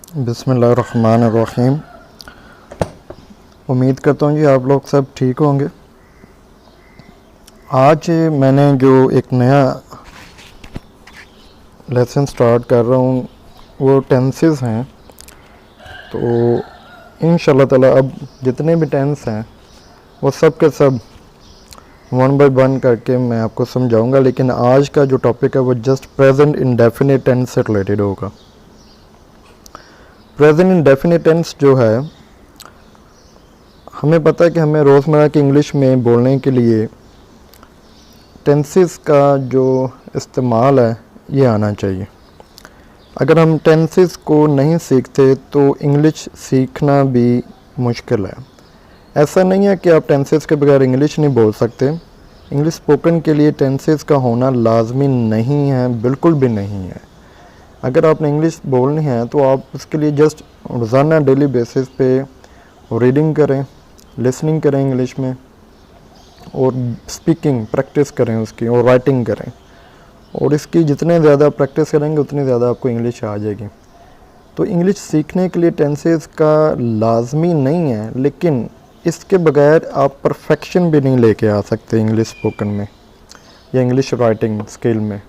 बिस्मिल्लाहिर्रहमानिर्रहीम। उम्मीद करता हूँ जी आप लोग सब ठीक होंगे। आज मैंने जो एक नया लेसन स्टार्ट कर रहा हूँ वो टेंसेस हैं। तो इंशाल्लाह ताला अब जितने भी टेंस हैं वो सब के सब वन बाय वन करके मैं आपको समझाऊंगा। लेकिन आज का जो टॉपिक है वो जस्ट प्रेजेंट इंडेफिनिट टेंस से रिलेटेड होगा। प्रेजेंट इंडेफिनिट टेंस जो है, हमें पता है कि हमें रोज़मर्रा की इंग्लिश में बोलने के लिए टेंसेस का जो इस्तेमाल है ये आना चाहिए। अगर हम टेंसेस को नहीं सीखते तो इंग्लिश सीखना भी मुश्किल है। ऐसा नहीं है कि आप टेंसेस के बगैर इंग्लिश नहीं बोल सकते। इंग्लिश स्पोकन के लिए टेंसेस का होना लाजमी नहीं है, बिल्कुल भी नहीं है। अगर आपने इंग्लिश बोलनी है तो आप उसके लिए जस्ट रोज़ाना डेली बेसिस पे रीडिंग करें, लिसनिंग करें इंग्लिश में, और स्पीकिंग प्रैक्टिस करें उसकी, और राइटिंग करें। और इसकी जितने ज़्यादा प्रैक्टिस करेंगे उतनी ज़्यादा आपको इंग्लिश आ जाएगी। तो इंग्लिश सीखने के लिए टेंसेस का लाजमी नहीं है, लेकिन इसके बगैर आप परफेक्शन भी नहीं लेके आ सकते इंग्लिश स्पोकन में या इंग्लिश राइटिंग स्किल में।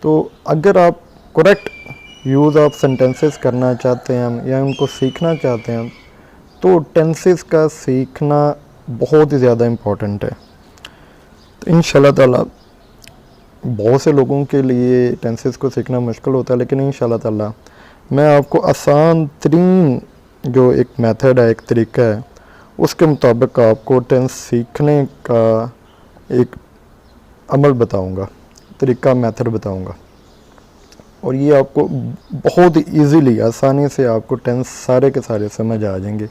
तो अगर आप करेक्ट यूज़ ऑफ सेंटेंसेस करना चाहते हैं या उनको सीखना चाहते हैं तो टेंसेस का सीखना बहुत ही ज़्यादा इम्पॉर्टेंट है। तो इंशाल्लाह ताला बहुत से लोगों के लिए टेंसेस को सीखना मुश्किल होता है, लेकिन इंशाल्लाह ताला मैं आपको आसान तरीन जो एक मेथड है, एक तरीका है, उसके मुताबिक आपको टेंस सीखने का एक अमल बताऊंगा, तरीका, मेथड बताऊंगा। और ये आपको बहुत ही ईज़िली, आसानी से आपको टेंस सारे के सारे समझ आ जाएंगे।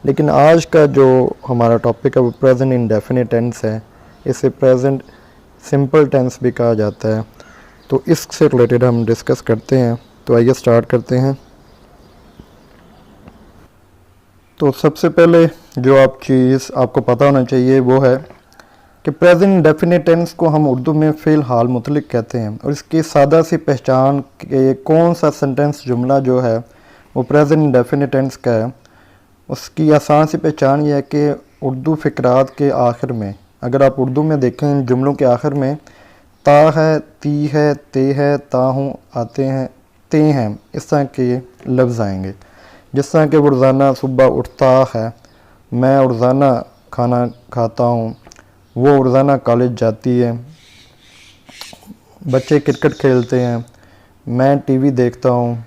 लेकिन आज का जो हमारा टॉपिक है वो प्रेजेंट इंडेफिनिट टेंस है। इसे प्रेजेंट सिंपल टेंस भी कहा जाता है। तो इससे रिलेटेड हम डिस्कस करते हैं। तो आइए स्टार्ट करते हैं। तो सबसे पहले जो आप चीज़ आपको पता होना चाहिए वो है कि प्रेजेंट इंडेफिनिट टेंस को हम उर्दू में फ़िलहाल मुतलिक कहते हैं। और इसकी सादा सी पहचान कि कौन सा सेंटेंस जुमला जो है वो प्रेजेंट इंडेफिनिट टेंस का है, उसकी आसान सी पहचान ये है कि उर्दू फ़िक्रात के आखिर में, अगर आप उर्दू में देखें जुमलों के आखिर में ता है, ती है, ते है, ता हूँ, आते हैं, ते हैं, इस तरह के लफ्ज़ आएंगे। जिस तरह के वो रोज़ाना सुबह उठता है, मैं रोज़ाना खाना खाता हूँ, वो रोज़ाना कॉलेज जाती है, बच्चे क्रिकेट खेलते हैं, मैं टीवी देखता हूँ,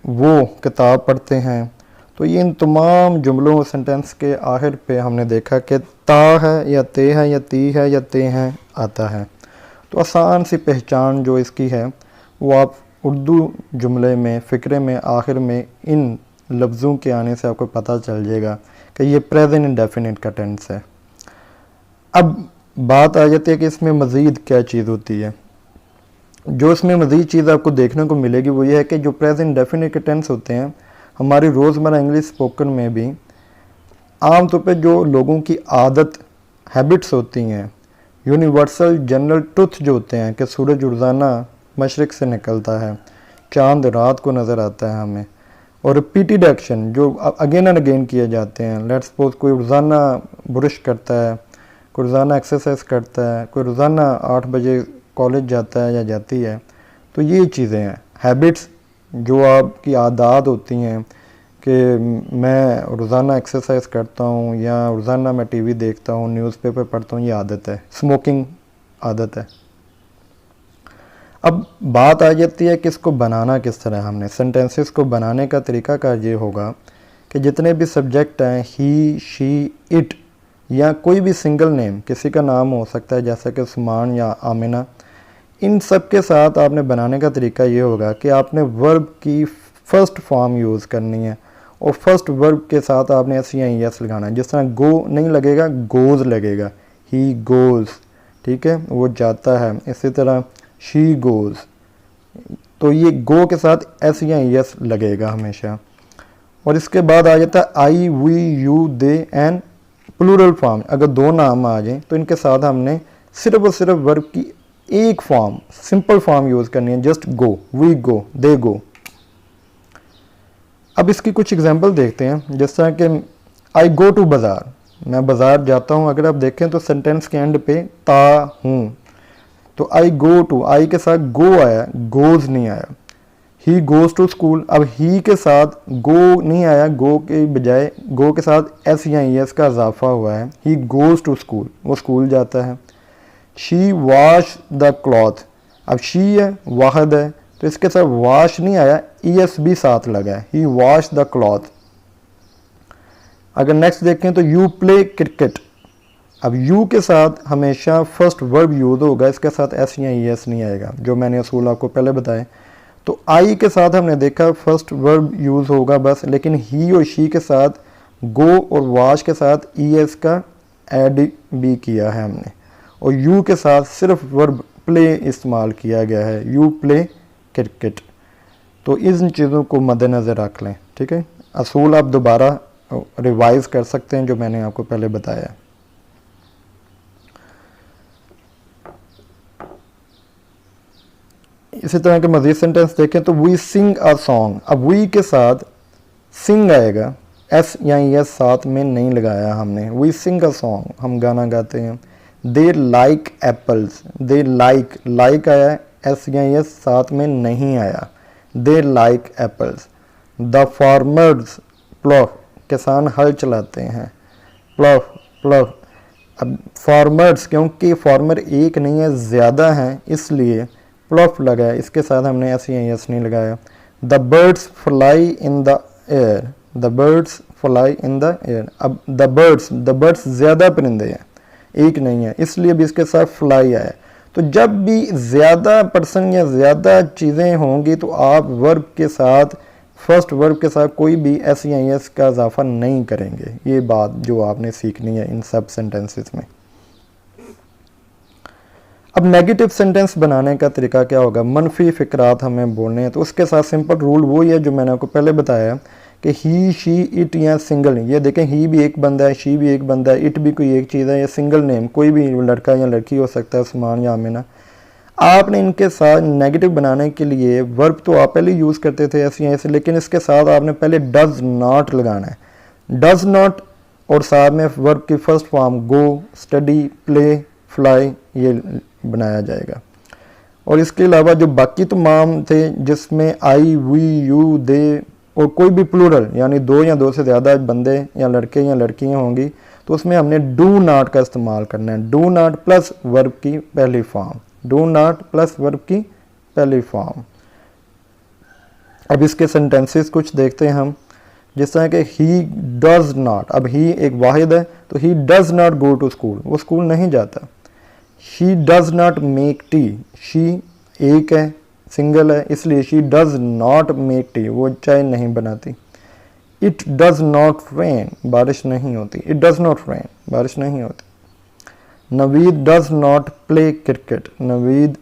वो किताब पढ़ते हैं। तो ये इन तमाम जुमलों सेंटेंस के आखिर पे हमने देखा कि ता है या ते है या ती है या ते हैं आता है। तो आसान सी पहचान जो इसकी है वो आप उर्दू जुमले में, फ़िक्रे में, आखिर में इन लफ्ज़ों के आने से आपको पता चल जाएगा कि ये प्रेजेंट इंडेफिनिट का टेंस है। अब बात आ जाती है कि इसमें मज़ीद क्या चीज़ होती है। जो इसमें मज़ीद चीज़ आपको देखने को मिलेगी वो ये है कि जो प्रेजेंट इंडेफिनिट के टेंस होते हैं हमारी रोज़मर्रा इंग्लिश स्पोकन में भी आम तौर पे जो लोगों की आदत, हैबिट्स होती हैं, यूनिवर्सल जनरल ट्रुथ जो होते हैं कि सूरज रोज़ाना मशरिक़ से निकलता है, चांद रात को नज़र आता है हमें, और रिपीटेड एक्शन जो अगेन एंड अगेन किए जाते हैं। लेट्स सपोज कोई रोज़ाना ब्रश करता है, कोई रोज़ाना एक्सरसाइज करता है, कोई रोज़ाना 8 बजे कॉलेज जाता है या जाती है। तो ये चीज़ें हैं, हैबिट्स जो आपकी आदत होती हैं कि मैं रोज़ाना एक्सरसाइज करता हूँ या रोज़ाना मैं टीवी देखता हूँ, न्यूज़पेपर पढ़ता हूँ, ये आदत है, स्मोकिंग आदत है। अब बात आ जाती है कि इसको बनाना किस तरह। हमने सेंटेंसेस को बनाने का तरीका कार ये होगा कि जितने भी सब्जेक्ट हैं, ही, शी, इट, या कोई भी सिंगल नेम किसी का नाम हो सकता है जैसे कि उस्मान या आमिना, इन सब के साथ आपने बनाने का तरीका ये होगा कि आपने वर्ब की फ़र्स्ट फॉर्म यूज़ करनी है और फर्स्ट वर्ब के साथ आपने एस या एस लगाना है। जिस तरह गो नहीं लगेगा, गोज़ लगेगा, ही गोज़, ठीक है, वो जाता है। इसी तरह शी गोज़, तो ये गो के साथ एस या एस लगेगा हमेशा। और इसके बाद आ जाता है I, we, you, they and plural form. अगर दो नाम आ जाएं तो इनके साथ हमने सिर्फ और सिर्फ वर्ब की एक फॉर्म, सिंपल फॉर्म यूज़ करनी है, जस्ट गो, वी गो, दे गो। अब इसकी कुछ एग्जांपल देखते हैं, जिस तरह कि आई गो टू बाज़ार, मैं बाज़ार जाता हूँ। अगर आप देखें तो सेंटेंस के एंड पे ता हूँ, तो आई गो टू, आई के साथ गो आया, गोज नहीं आया। ही गोज़ टू स्कूल, अब ही के साथ गो नहीं आया, गो के बजाय गो के साथ एस या एस का इजाफा हुआ है। ही गोज़ टू स्कूल, वो स्कूल जाता है। शी वॉश द क्लॉथ, अब शी है, वाहद है, तो इसके साथ वॉश नहीं आया, ई एस भी साथ लगा है। ही वॉश द क्लॉथ। अगर नेक्स्ट देखें तो यू प्ले क्रिकेट, अब यू के साथ हमेशा फर्स्ट वर्ब यूज होगा, इसके साथ एस या ई एस नहीं आएगा, जो मैंने असूल आपको पहले बताए। तो आई के साथ हमने देखा फर्स्ट वर्ब यूज होगा बस, लेकिन ही और शी के साथ गो और वॉश के साथ ई एस का ऐड भी किया है हमने, और यू के साथ सिर्फ वर्ब प्ले इस्तेमाल किया गया है, यू प्ले क्रिकेट। तो इन चीज़ों को मद्देनज़र रख लें, ठीक है। असूल आप दोबारा रिवाइज कर सकते हैं जो मैंने आपको पहले बताया। इसी तरह के मज़ीद सेंटेंस देखें तो वी सिंग अ सॉन्ग, अब वी के साथ सिंग आएगा, एस या एस साथ में नहीं लगाया हमने। वी सिंग अ सॉन्ग, हम गाना गाते हैं। They like apples, they like आया, एस या एस साथ में नहीं आया, they like apples. The farmers plough, किसान हल चलाते हैं, प्लो। अब फार्मर्स, क्योंकि फार्मर एक नहीं है ज़्यादा हैं, इसलिए प्लफ लगा है, इसके साथ हमने एस या एस नहीं लगाया। The birds fly in the air, the birds fly in the air. अब द बर्ड्स ज़्यादा परिंदे हैं, एक नहीं है, इसलिए भी इसके साथ फ्लाई आया। तो जब भी ज़्यादा पर्सन या ज़्यादा चीज़ें होंगी तो आप वर्ब के साथ, फर्स्ट वर्ब के साथ कोई भी एस या एस का इजाफा नहीं करेंगे। ये बात जो आपने सीखनी है इन सब सेंटेंसेस में। अब नेगेटिव सेंटेंस बनाने का तरीका क्या होगा, मनफी फ़िक्रात हमें बोलने हैं, तो उसके साथ सिंपल रूल वही है जो मैंने आपको पहले बताया कि ही, शी, इट या सिंगल। ये देखें, ही भी एक बंदा है, शी भी एक बंदा है, इट भी कोई एक चीज़ है, या सिंगल नेम कोई भी लड़का या लड़की हो सकता है, उस्मान या आमिना। आपने इनके साथ नेगेटिव बनाने के लिए वर्ब तो आप पहले यूज़ करते थे ऐसे ऐसे, लेकिन इसके साथ आपने पहले डज नॉट लगाना है। डज नॉट और साथ में वर्ब की फर्स्ट फॉर्म गो, स्टडी, प्ले, फ्लाई, ये बनाया जाएगा। और इसके अलावा जो बाकी तमाम थे जिसमें आई, वी, यू, दे और कोई भी प्लूरल यानी दो या दो से ज़्यादा बंदे या लड़के या लड़कियां होंगी, तो उसमें हमने डू नॉट का इस्तेमाल करना है। डू नॉट प्लस वर्ब की पहली form, do not plus verb की पहली फॉर्म। अब इसके सेंटेंसेस कुछ देखते हैं हम, जिस तरह के ही डज नॉट, अब ही एक वाहिद है तो he does not go to school, वो स्कूल नहीं जाता। She does not make tea, she एक है, सिंगल है, इसलिए she does not make tea, वो चाय नहीं बनाती। इट डज नॉट रेन, बारिश नहीं होती, इट डज नॉट रेन, बारिश नहीं होती। Naveed does not play cricket, Naveed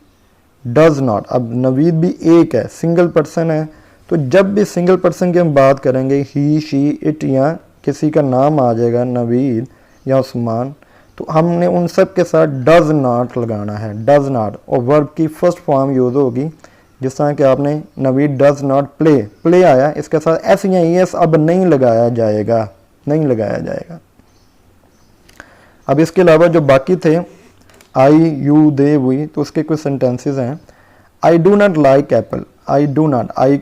does not, अब नवीद भी एक है, सिंगल पर्सन है, तो जब भी सिंगल पर्सन की हम बात करेंगे, ही, शी, इट या किसी का नाम आ जाएगा नवीद या उस्मान, तो हमने उन सब के साथ डज नॉट लगाना है, डज नॉट, और वर्ब की फर्स्ट फॉर्म यूज होगी। जिस तरह कि आपने Naveed does not play, play आया, इसके साथ एस या एस अब नहीं लगाया जाएगा, नहीं लगाया जाएगा। अब इसके अलावा जो बाकी थे आई, यू, दे, वी, तो उसके कुछ सेंटेंसेस हैं। I do not like apple, I do not, I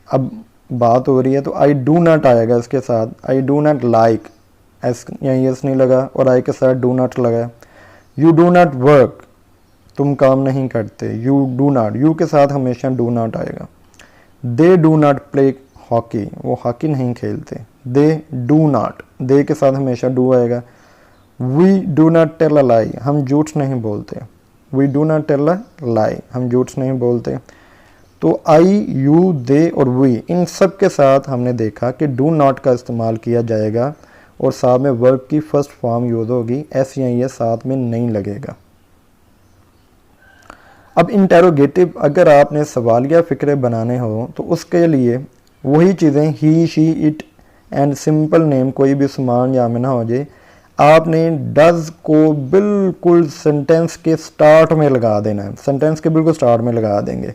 अब बात हो रही है तो आई डू नॉट आएगा इसके साथ, आई डू नॉट लाइक, एस या एस नहीं लगा और आई के साथ डू नॉट लगा। यू डू नॉट वर्क, तुम काम नहीं करते, यू डू नॉट, यू के साथ हमेशा डू नॉट आएगा। They do not play hockey, वो हॉकी नहीं खेलते, दे डू नॉट, दे के साथ हमेशा डू आएगा। We do not tell a lie, हम झूठ नहीं बोलते, we do not tell a lie, हम झूठ नहीं बोलते। तो आई, यू, दे और वी, इन सब के साथ हमने देखा कि डू नॉट का इस्तेमाल किया जाएगा और साथ में वर्ब की फर्स्ट फॉर्म यूज होगी, एस या एस साथ में नहीं लगेगा। अब इंटेरोगेटिव अगर आपने सवालिया फ़िक्रे बनाने हो तो उसके लिए वही चीज़ें he, she, it and simple name कोई भी उस्मान या आमिना हो जाए, आपने डज को बिल्कुल सेंटेंस के स्टार्ट में लगा देना है, सेंटेंस के बिल्कुल स्टार्ट में लगा देंगे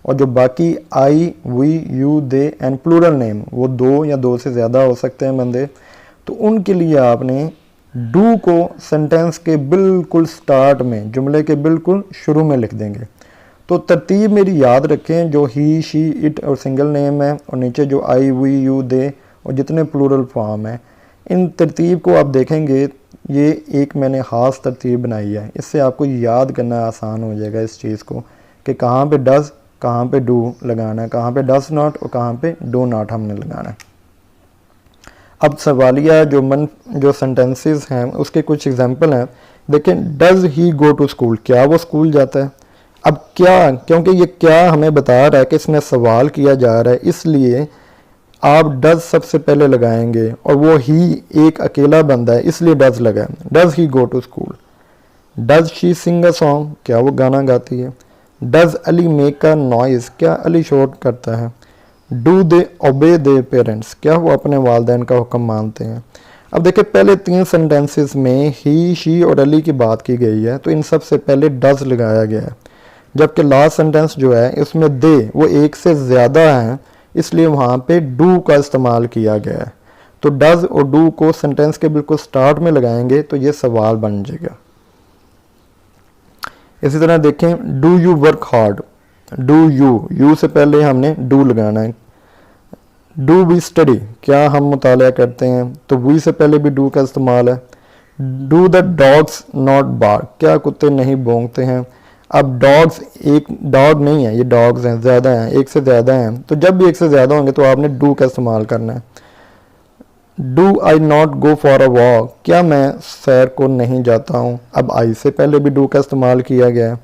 और जो बाकी I, we, you, they and plural name वो 2 या 2 से ज़्यादा हो सकते हैं बंदे, तो उनके लिए आपने डू को सेंटेंस के बिल्कुल स्टार्ट में, जुमले के बिल्कुल शुरू में लिख देंगे। तो तरतीब मेरी याद रखें, जो ही, शी, इट और सिंगल नेम है, और नीचे जो आई, वी, यू, दे और जितने प्लूरल फॉर्म है, इन तरतीब को आप देखेंगे, ये एक मैंने ख़ास तरतीब बनाई है। इससे आपको याद करना आसान हो जाएगा इस चीज़ को कि कहाँ पे डज़, कहाँ पे डू लगाना है, कहाँ पे डज़ नॉट और कहाँ पे डू नॉट हमने लगाना है। अब सवालिया जो सेंटेंसेस हैं उसके कुछ एग्जांपल हैं। देखें, does he go to school, क्या वो स्कूल जाता है। अब क्या, क्योंकि ये क्या हमें बता रहा है कि इसमें सवाल किया जा रहा है, इसलिए आप डज़ सबसे पहले लगाएंगे, और वो ही एक अकेला बंदा है इसलिए डज़ लगाएं। Does he go to school. Does she sing a song, क्या वो गाना गाती है। Does Ali make a noise, क्या अली शोर करता है। डू दे ओबे दे पेरेंट्स, क्या वो अपने वालिदैन का हुक्म मानते हैं। अब देखिए, पहले 3 सेंटेंसेस में ही, शी और अली की बात की गई है, तो इन सब से पहले डज़ लगाया गया है, जबकि लास्ट सेंटेंस जो है इसमें दे वो 1 से ज़्यादा है, इसलिए वहाँ पे डू का इस्तेमाल किया गया है। तो डज़ और डू को सेंटेंस के बिल्कुल स्टार्ट में लगाएंगे तो ये सवाल बन जाएगा। इसी तरह देखें, do you work hard. Do you से पहले हमने डू लगाना है। डू वी स्टडी, क्या हम मुताला करते हैं, तो वी से पहले भी डू का इस्तेमाल है। Do the dogs not bark, क्या कुत्ते नहीं भौंकते हैं। अब डॉग्स एक डॉग नहीं है, ये डॉग्स हैं, ज़्यादा हैं, 1 से ज़्यादा हैं, तो जब भी 1 से ज़्यादा होंगे तो आपने डू का इस्तेमाल करना है। Do I not go for a walk, क्या मैं सैर को नहीं जाता हूँ। अब आई से पहले भी डू का इस्तेमाल किया गया है।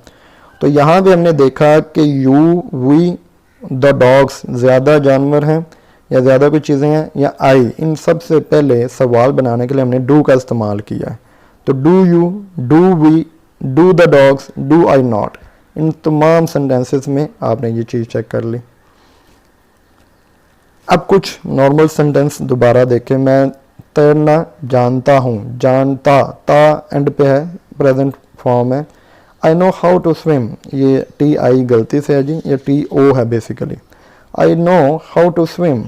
तो यहाँ भी हमने देखा कि यू, वी, द डॉग्स ज़्यादा जानवर हैं या ज़्यादा कुछ चीज़ें हैं, या आई, इन सब से पहले सवाल बनाने के लिए हमने डू का इस्तेमाल किया है। तो do you, do we, do the dogs, do I not, इन तमाम सेंटेंसेस में आपने ये चीज़ चेक कर ली। अब कुछ नॉर्मल सेंटेंस दोबारा देखें। मैं तैरना जानता हूँ, जानता, ता एंड पे है, प्रेजेंट फॉर्म है। I know how to swim, ये टी आई गलती से है जी, ये टी ओ है basically. I know how to swim,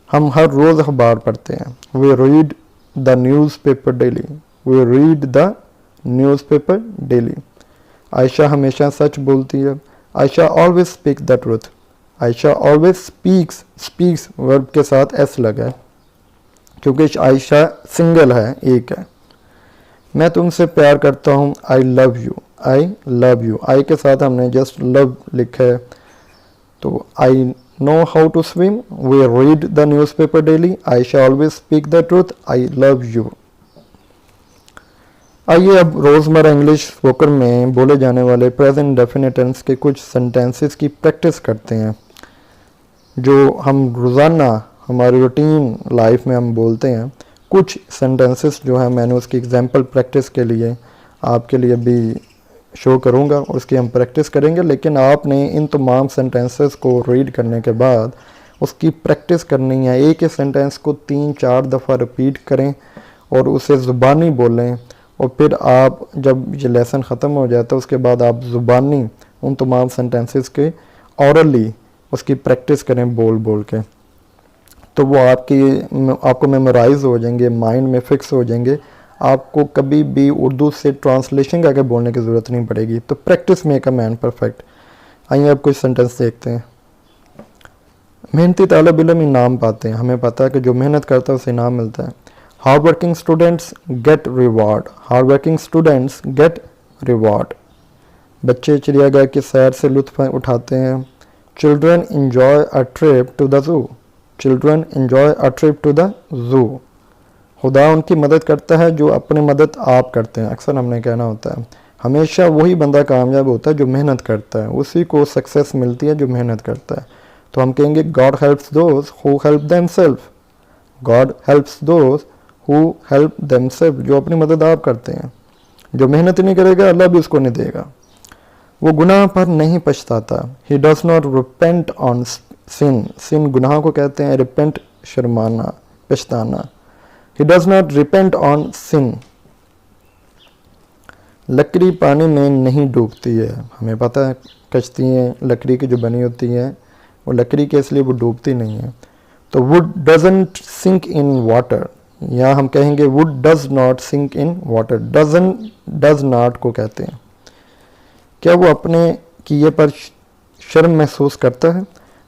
हम हर रोज़ अखबार पढ़ते हैं। We read the newspaper daily, we read the newspaper daily. Ayesha हमेशा सच बोलती है। Ayesha always speak the truth, Ayesha always speaks verb के साथ एस लगा है क्योंकि आयशा सिंगल है, एक है। मैं तुमसे प्यार करता हूँ, I love you, I love you, I के साथ हमने जस्ट लव लिखा है। तो I know how to swim, we read the newspaper daily, Ayesha always speak the truth, I love you. आइए अब रोज़मर्रा इंग्लिश स्पोकन में बोले जाने वाले प्रेजेंट डेफिनेट टेंस के कुछ सेंटेंसेस की प्रैक्टिस करते हैं, जो हम रोज़ाना हमारी रूटीन लाइफ में हम बोलते हैं। कुछ सेंटेंसेस जो हैं मैंने उसकी एग्जांपल प्रैक्टिस के लिए आपके लिए भी शो करूंगा और उसकी हम प्रैक्टिस करेंगे, लेकिन आपने इन तमाम सेंटेंसेस को रीड करने के बाद उसकी प्रैक्टिस करनी है। एक ही सेंटेंस को 3-4 दफ़ा रिपीट करें और उसे ज़ुबानी बोलें, और फिर आप जब ये लेसन ख़त्म हो जाता है उसके बाद आप ज़ुबानी उन तमाम सेंटेंसेस के औरली उसकी प्रैक्टिस करें बोल बोल के, तो वो आपको मेमोराइज़ हो जाएंगे, माइंड में फ़िक्स हो जाएंगे। आपको कभी भी उर्दू से ट्रांसलेशन करके बोलने की ज़रूरत नहीं पड़ेगी। तो practice make a man perfect. आइए अब कुछ सेंटेंस देखते हैं। मेहनती तालिब इल्म इनाम पाते हैं, हमें पता है कि जो मेहनत करता है उसे इनाम मिलता है। Hard working students get reward, hard working students get reward. बच्चे चिड़ियाघर की सैर से लुत्फ़ उठाते हैं। Children enjoy a trip to the zoo, children enjoy a trip to the zoo. खुदा उनकी मदद करता है जो अपनी मदद आप करते हैं। अक्सर हमने कहना होता है हमेशा वही बंदा कामयाब होता है जो मेहनत करता है, उसी को सक्सेस मिलती है जो मेहनत करता है। तो हम कहेंगे God helps those who help themself, God helps those who help themself, जो अपनी मदद आप करते हैं। जो मेहनत नहीं करेगा अल्लाह भी उसको नहीं देगा। वो गुनाह पर नहीं पछताता। He does not repent on sin, sin गुनाह को कहते हैं, रिपेंट शर्माना, पछताना। He does not repent on sin. लकड़ी पानी में नहीं डूबती है, हमें पता है कश्तियाँ लकड़ी की जो बनी होती हैं वो लकड़ी के, इसलिए वो डूबती नहीं है। तो wood doesn't sink in water, या हम कहेंगे wood does not sink in water. Does not को कहते हैं क्या वो अपने किए पर शर्म महसूस करता है।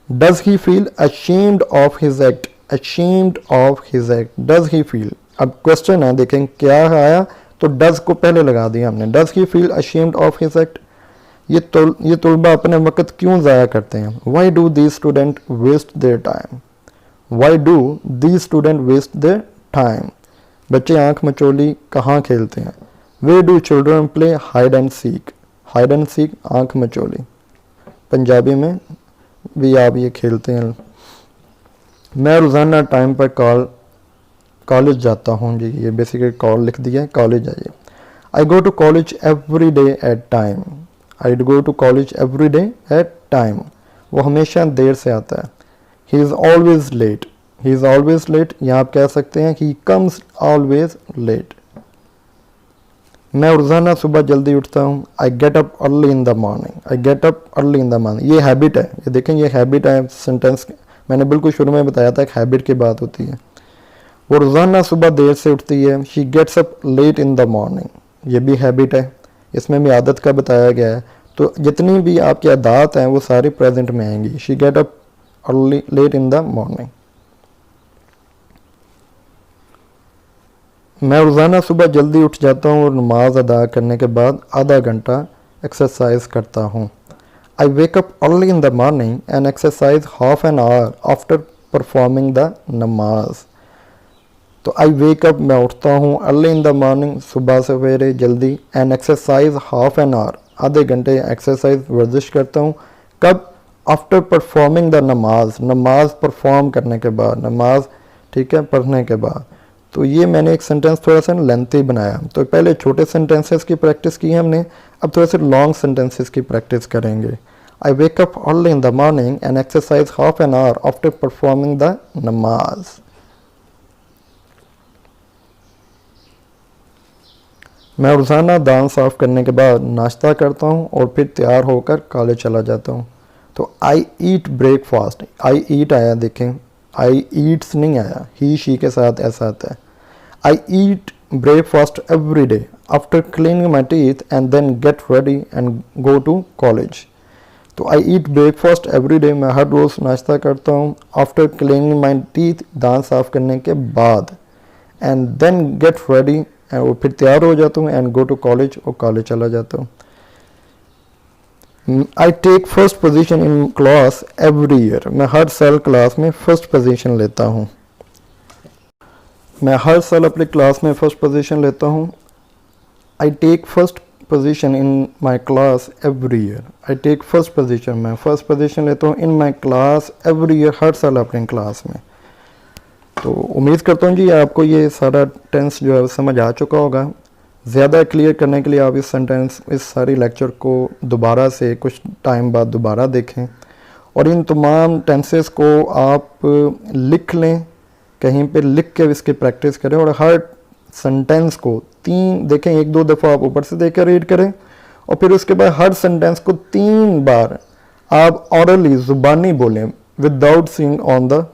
Does he feel ashamed of his act, ashamed of his act, does he feel. अब क्वेश्चन है, देखें क्या आया, तो डज को पहले लगा दिया हमने। Does he feel ashamed of his act, ये तलबा अपने वक़्त क्यों ज़ाया करते हैं। Why do these student waste their time, why do these student waste their time, बच्चे आंख मचोली कहाँ खेलते हैं। Where do children play hide and seek, hide and seek आंख मचोली, पंजाबी में भी आप ये खेलते हैं। मैं रोज़ाना टाइम पर कॉलेज जाता हूँ जी, ये बेसिकली कॉल लिख दिया है, कॉलेज है ये। I go to college every day at time, I go to college every day at time, वो हमेशा देर से आता है। He is always late, he is always late, यहाँ आप कह सकते हैं ही कम्स ऑलवेज लेट। मैं रोज़ाना सुबह जल्दी उठता हूँ, I get up early in the morning, I get up early in the morning, ये हैबिट है, ये देखें ये हैबिट है। सेंटेंस मैंने बिल्कुल शुरू में बताया था, एक हैबिट की बात होती है। वो रोज़ाना सुबह देर से उठती है, she gets up late in the morning, ये भी हैबिट है, इसमें भी आदत का बताया गया है। तो जितनी भी आपकी आदत हैं वो सारी प्रेजेंट में आएंगी। She get up early late in the morning. मैं रोज़ाना सुबह जल्दी उठ जाता हूँ और नमाज अदा करने के बाद आधा घंटा एक्सरसाइज करता हूँ। I wake up early in the morning and exercise half an hour after performing the नमाज। तो आई वेक अप, मैं उठता हूँ, अर्ली इन द मॉर्निंग, सुबह सवेरे जल्दी, and exercise half an our, आधे घंटे एक्सरसाइज वर्जिश करता हूँ। कब? आफ्टर परफॉर्मिंग द नमाज, नमाज परफॉर्म करने के बाद, नमाज ठीक है पढ़ने के बाद। तो ये मैंने एक सेंटेंस थोड़ा सा लेंथी बनाया। तो पहले छोटे सेंटेंसेस की प्रैक्टिस की हमने, अब थोड़े से लॉन्ग सेंटेंसेस की प्रैक्टिस करेंगे। I wake up early in the morning and exercise half an hour after performing the नमाज। मैं रोज़ाना दांत साफ़ करने के बाद नाश्ता करता हूँ और फिर तैयार होकर कॉलेज चला जाता हूँ। तो आई ईट ब्रेकफास्ट, आई ईट आया, देखें आई ईट्स नहीं आया, ही शी के साथ ऐसा आता है। I eat breakfast every day after cleaning my teeth and then get ready and go to college. तो I eat breakfast every day, मैं हर रोज़ नाश्ता करता हूँ, आफ्टर क्लीनिंग माई टीथ, दांत साफ़ करने के बाद, एंड देन गेट रेडी, और फिर तैयार हो जाता हूँ, एंड गो टू कॉलेज, और कॉलेज चला जाता हूँ। I take first position in class every year, मैं हर साल क्लास में फर्स्ट पोजीशन लेता हूँ। मैं हर साल अपनी क्लास में फर्स्ट पोजीशन लेता हूँ। I take first position in my class every year, I take first position, मैं फर्स्ट पोजीशन लेता हूँ in my class every year, हर साल अपनी क्लास में। तो उम्मीद करता हूँ जी आपको ये सारा टेंस जो है समझ आ चुका होगा। ज़्यादा क्लियर करने के लिए आप इस सेंटेंस, इस सारी लेक्चर को दोबारा से कुछ टाइम बाद दोबारा देखें, और इन तमाम टेंसेस को आप लिख लें, कहीं पे लिख के इसकी प्रैक्टिस करें, और हर सेंटेंस को देखें, एक दो दफ़ा आप ऊपर से देकर रीड करें, और फिर उसके बाद हर सेंटेंस को 3 बार आप ऑरली ज़ुबानी बोलें without seeing on the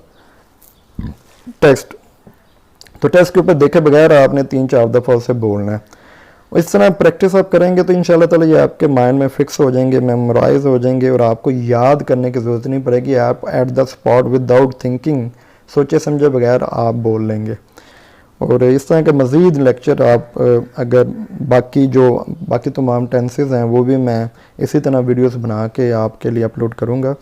text. तो टेक्स्ट के ऊपर देखे बगैर आपने 3-4 दफ़ा उसे बोलना है। इस तरह प्रैक्टिस आप करेंगे तो इंशाल्लाह ताला ये आपके माइंड में फिक्स हो जाएंगे, मेमोराइज हो जाएंगे, और आपको याद करने की ज़रूरत नहीं पड़ेगी। आप at the spot without thinking, सोचे समझे बगैर आप बोल लेंगे। और इस तरह के मज़ीद लेक्चर आप अगर बाकी तमाम टेंसेस हैं वो भी मैं इसी तरह वीडियोस बना के आपके लिए अपलोड करूँगा।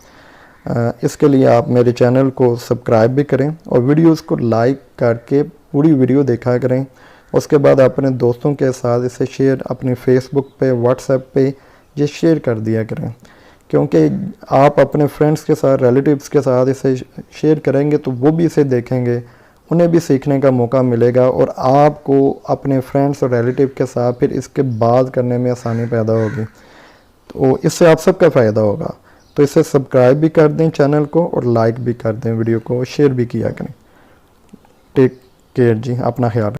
इसके लिए आप मेरे चैनल को सब्सक्राइब भी करें और वीडियोस को लाइक करके पूरी वीडियो देखा करें। उसके बाद अपने दोस्तों के साथ इसे शेयर, अपने फेसबुक पे, व्हाट्सएप पे ये शेयर कर दिया करें, क्योंकि आप अपने फ्रेंड्स के साथ, रिलेटिव्स के साथ इसे शेयर करेंगे तो वो भी इसे देखेंगे, उन्हें भी सीखने का मौका मिलेगा, और आपको अपने फ्रेंड्स और रिलेटिव के साथ फिर इसके बात करने में आसानी पैदा होगी। तो इससे आप सबका फ़ायदा होगा। तो इसे सब्सक्राइब भी कर दें चैनल को, और लाइक भी कर दें वीडियो को, शेयर भी किया करें। टेक केयर जी, अपना ख्याल।